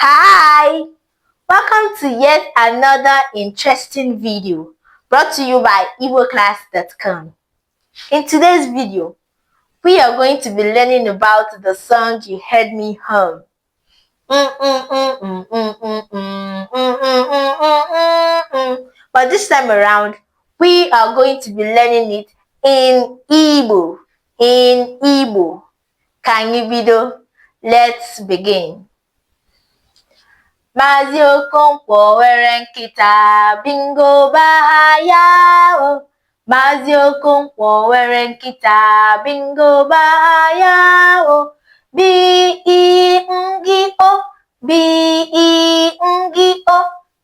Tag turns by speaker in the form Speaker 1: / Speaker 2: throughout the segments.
Speaker 1: Hi! Welcome to yet another interesting video brought to you by igboclass.com. In today's video, we are going to be learning about the song you heard me hum. But this time around, we are going to be learning it in Igbo. Can you video? Let's begin. Maazi Okonkwo were nkịta, Bingo bahaya o. Maazi Okonkwo were nkịta, Bingo bahaya o. B-I-N-G-O, B-I-N-G-O,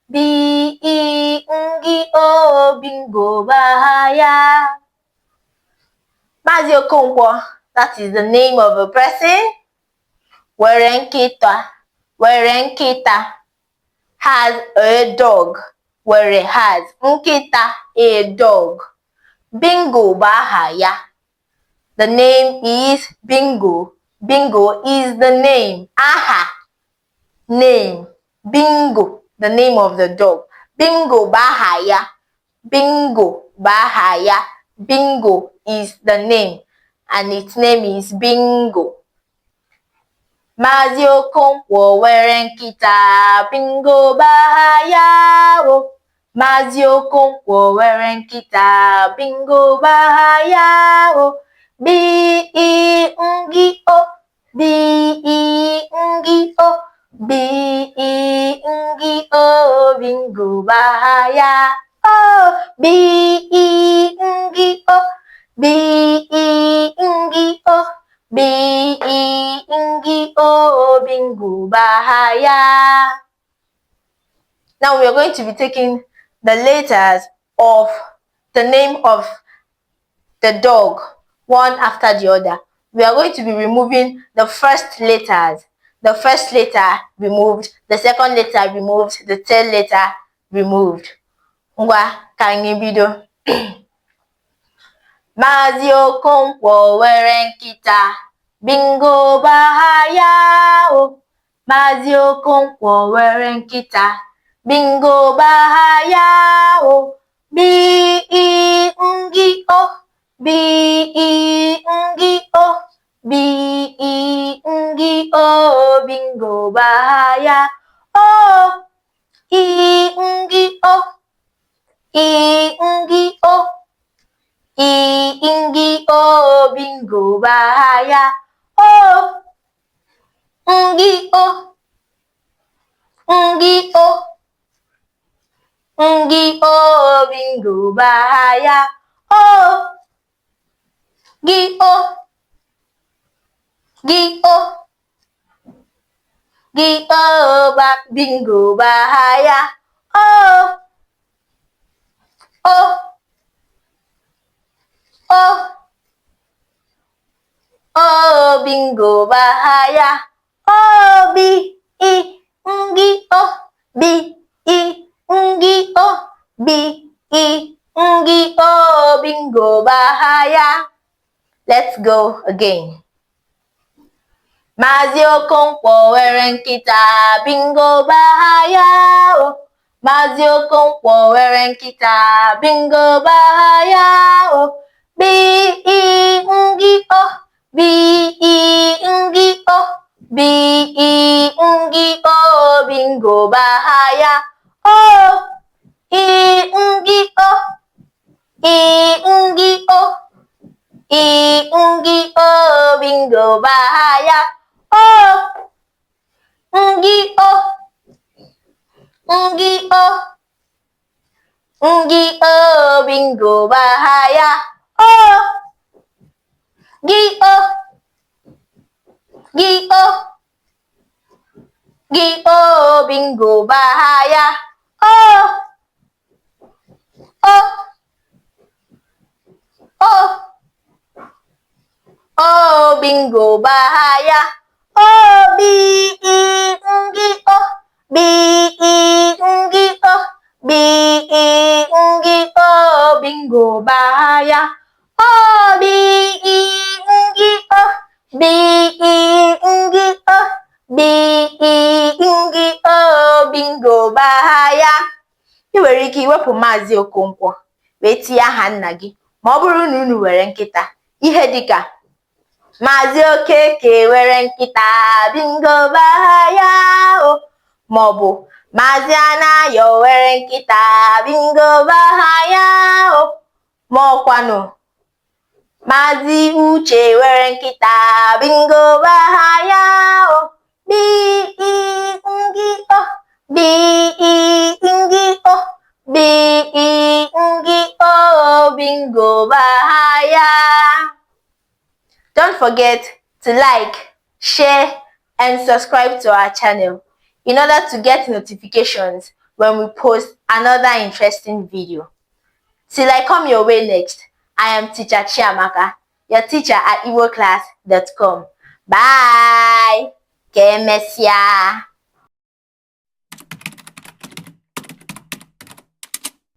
Speaker 1: B-I-N-G-O, Bingo bahaya. Maazi Okonkwo, that is the name of a person. Were nkịta, has a dog, where it has nkịta, a dog. Bingo bahaya. The name is Bingo. Bingo is the name. Aha. Name. Bingo. The name of the dog. Bingo bahaya. Bingo bahaya. Bingo is the name. And its name is Bingo. Maazi Okonkwo were nkịta, Bingo bahaya o. Maazi Okonkwo were nkịta, Bingo bahaya o. B-I-N-G-O, B-I-N-G-O, B-I-N-G-O, Bingo bahaya. Oh, B-I-N-G-O, B-I-N-G-O, B-I-N-G-O, Bingo bahaya. Now we are going to be taking the letters of the name of the dog, one after the other. We are going to be removing the first letters. The first letter removed, the second letter removed, the third letter removed. Ngwa, can you bido? Maazi Okonkwo were nkịta, Bingo bahaya o. Maazi Okonkwo were nkịta, Bingo bahaya o. B-I-N-G-O, B-I-N-G-O, B-I-N-G-O, Bingo bahaya. O, I-N-G-O, I-N-G-O, I-N-G-O, Bingo bahaya. O, N-G-O, N-G-O, N-G-O, Bingo bahaya. O, G-O, G-O, G-O, Bingo bahaya. O, O, O, O, Bingo bahaya. O, B-I-N-G-O, B-I-N-G-O, B-I-N-G-O, Bingo bahaya. Let's go again. Maazi Okonkwo were nkịta, Bingo bahaya o. Maazi Okonkwo were nkịta, Bingo bahaya o. B-I-N-G-O, B-I-N-G-O, B-I-N-G-O, Bingo bahaya. O, I-N-G-O, I-N-G-O, I-N-G-O, Bingo bahaya. O, N-G-O, N-G-O, N-G-O, Bingo bahaya. O, G-O, G-O, G-O, Bingo bahaya. O, O, O, O, Bingo bahaya. O, B-I-N-G-O, B-I-N-G-O, B-I-N-G-O, Bingo bahaya. O, B-I-N-G-O, B-I-N-G-O, B-I-N-G-O, ike iwepụ Maazi Okonkwo wee tinye aha nna gị ma ọ bụrụ na unu were nkịta. Ihe dịka Maazi Okeke were nkịta, Bingo bụ aha ya o. Ma ọ bụ Maazi Anayo were nkịta, Bingo bụ aha ya o. Ma ọkwanụ Maazi Uche were nkịta, Bingo bụ aha ya o. B-I-N-G-O, B-I-N-G-O, B-I-N-G-O, Bingo bụ aha ya. Don't forget to like, share, and subscribe to our channel in order to get notifications when we post another interesting video. Till I come your way next, I am Teacher Chiamaka, your teacher at igboclass.com. Bye! Que mesia!